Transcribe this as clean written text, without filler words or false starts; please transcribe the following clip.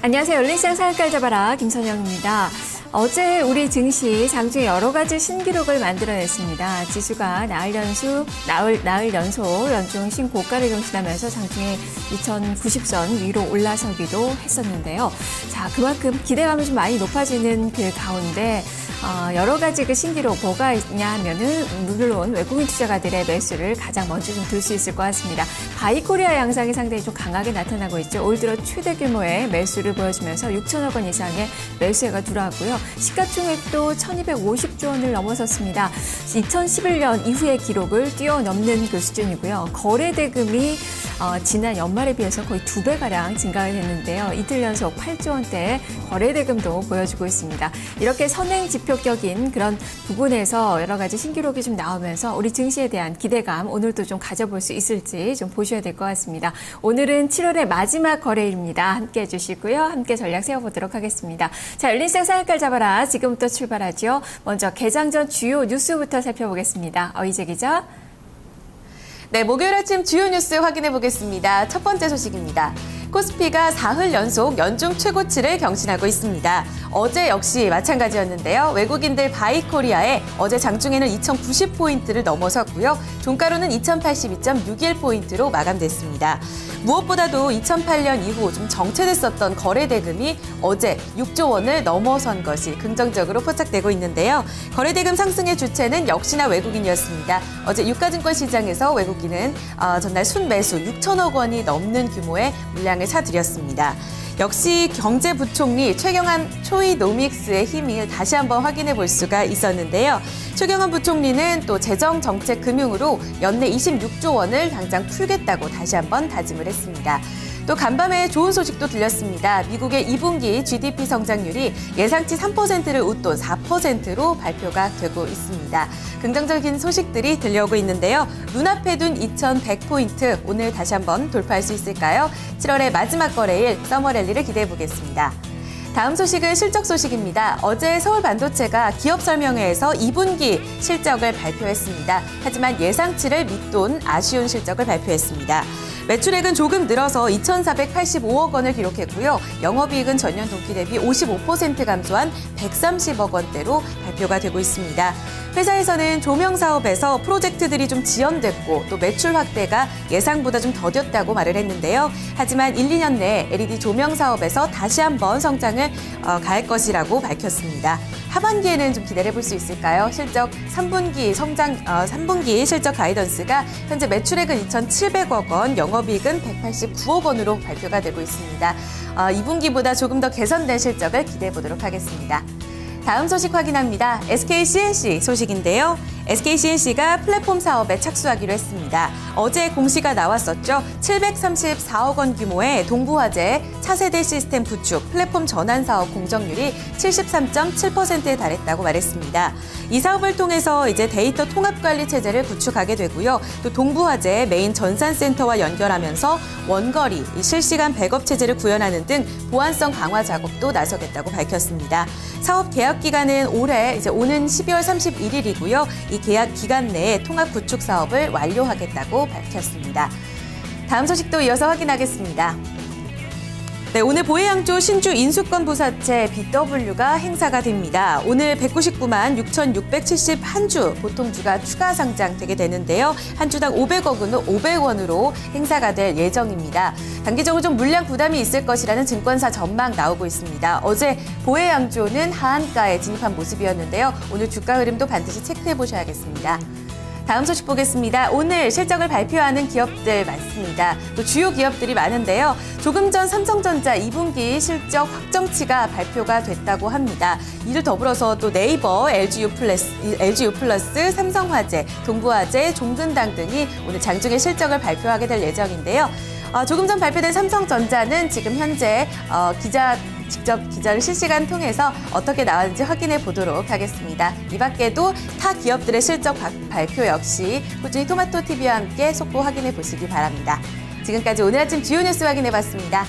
안녕하세요. 열린시장 사활갈 잡아라 김선영입니다. 어제 우리 증시 장중에 여러 가지 신기록을 만들어냈습니다. 지수가 나흘 연속 연중 신고가를 경신하면서 장중에 2090선 위로 올라서기도 했었는데요. 자, 그만큼 기대감이 좀 많이 높아지는 그 가운데 여러 가지 그 신기록 뭐가 있냐 하면은 물론 외국인 투자가들의 매수를 가장 먼저 좀 들 수 있을 것 같습니다. 바이코리아 양상이 상당히 좀 강하게 나타나고 있죠. 올 들어 최대 규모의 매수를 보여주면서 6천억 원 이상의 매수액가 들어왔고요. 시가총액도 1250조 원을 넘어섰습니다. 2011년 이후의 기록을 뛰어넘는 그 수준이고요. 거래대금이 지난 연말에 비해서 거의 2배가량 증가가 됐는데요. 이틀 연속 8조 원대의 거래대금도 보여주고 있습니다. 이렇게 선행지표격인 그런 부분에서 여러 가지 신기록이 좀 나오면서 우리 증시에 대한 기대감 오늘도 좀 가져볼 수 있을지 좀 보셔야 될 것 같습니다. 오늘은 7월의 마지막 거래일입니다. 함께 해주시고요. 함께 전략 세워보도록 하겠습니다. 자, 열린시장 사활갈 잡아라. 지금부터 출발하죠. 먼저 개장 전 주요 뉴스부터 살펴보겠습니다. 어이재 기자. 네, 목요일 아침 주요 뉴스 확인해 보겠습니다. 첫 번째 소식입니다. 코스피가 4흘 연속 연중 최고치를 경신하고 있습니다. 어제 역시 마찬가지였는데요. 외국인들 바이코리아에 어제 장중에는 2090포인트를 넘어섰고요. 종가로는 2082.61포인트로 마감됐습니다. 무엇보다도 2008년 이후 좀 정체됐었던 거래대금이 어제 6조 원을 넘어선 것이 긍정적으로 포착되고 있는데요. 거래대금 상승의 주체는 역시나 외국인이었습니다. 어제 유가증권 시장에서 외국인은 전날 순매수 6천억 원이 넘는 규모의 물량을 사들였습니다. 역시 경제부총리 최경환 초이노믹스의 힘을 다시 한번 확인해 볼 수가 있었는데요. 최경환 부총리는 또 재정정책금융으로 연내 26조 원을 당장 풀겠다고 다시 한번 다짐을 했습니다. 또 간밤에 좋은 소식도 들렸습니다. 미국의 2분기 GDP 성장률이 예상치 3%를 웃돈 4%로 발표가 되고 있습니다. 긍정적인 소식들이 들려오고 있는데요. 눈앞에 둔 2100포인트 오늘 다시 한번 돌파할 수 있을까요? 7월의 마지막 거래일 서머랠리를 기대해 보겠습니다. 다음 소식은 실적 소식입니다. 어제 서울반도체가 기업설명회에서 2분기 실적을 발표했습니다. 하지만 예상치를 밑돈 아쉬운 실적을 발표했습니다. 매출액은 조금 늘어서 2,485억 원을 기록했고요. 영업이익은 전년 동기 대비 55% 감소한 130억 원대로 발표가 되고 있습니다. 회사에서는 조명 사업에서 프로젝트들이 좀 지연됐고 또 매출 확대가 예상보다 좀 더뎠다고 말을 했는데요. 하지만 1, 2년 내에 LED 조명 사업에서 다시 한번 성장을 가할 것이라고 밝혔습니다. 하반기에는 좀 기대해 볼 수 있을까요? 실적 3분기 실적 가이던스가 현재 매출액은 2,700억 원, 영업이익은 189억 원으로 발표가 되고 있습니다. 2분기보다 조금 더 개선된 실적을 기대해 보도록 하겠습니다. 다음 소식 확인합니다. SKCNC 소식인데요. SKCNC가 플랫폼 사업에 착수하기로 했습니다. 어제 공시가 나왔었죠. 734억 원 규모의 동부화재 차세대 시스템 구축 플랫폼 전환 사업 공정률이 73.7%에 달했다고 말했습니다. 이 사업을 통해서 이제 데이터 통합 관리 체제를 구축하게 되고요. 또 동부화재 메인 전산센터와 연결하면서 원거리, 실시간 백업 체제를 구현하는 등 보안성 강화 작업도 나서겠다고 밝혔습니다. 사업 계약 기간은 올해 오는 12월 31일이고요. 이 계약 기간 내에 통합 구축 사업을 완료하겠다고 밝혔습니다. 다음 소식도 이어서 확인하겠습니다. 네, 오늘 보혜양조 신주 인수권 부사채 BW가 행사가 됩니다. 오늘 199만 6,671주 보통주가 추가 상장되게 되는데요. 한 주당 500억은 500원으로 행사가 될 예정입니다. 단기적으로 좀 물량 부담이 있을 것이라는 증권사 전망 나오고 있습니다. 어제 보혜양조는 하한가에 진입한 모습이었는데요. 오늘 주가 흐름도 반드시 체크해 보셔야겠습니다. 다음 소식 보겠습니다. 오늘 실적을 발표하는 기업들 많습니다. 또 주요 기업들이 많은데요. 조금 전 삼성전자 2분기 실적 확정치가 발표가 됐다고 합니다. 이를 더불어서 또 네이버, LGU 플러스, 삼성화재, 동부화재, 종근당 등이 오늘 장중에 실적을 발표하게 될 예정인데요. 조금 전 발표된 삼성전자는 지금 현재 직접 기자를 실시간 통해서 어떻게 나왔는지 확인해 보도록 하겠습니다. 이 밖에도 타 기업들의 실적 발표 역시 꾸준히 토마토TV와 함께 속보 확인해 보시기 바랍니다. 지금까지 오늘 아침 주요 뉴스 확인해 봤습니다.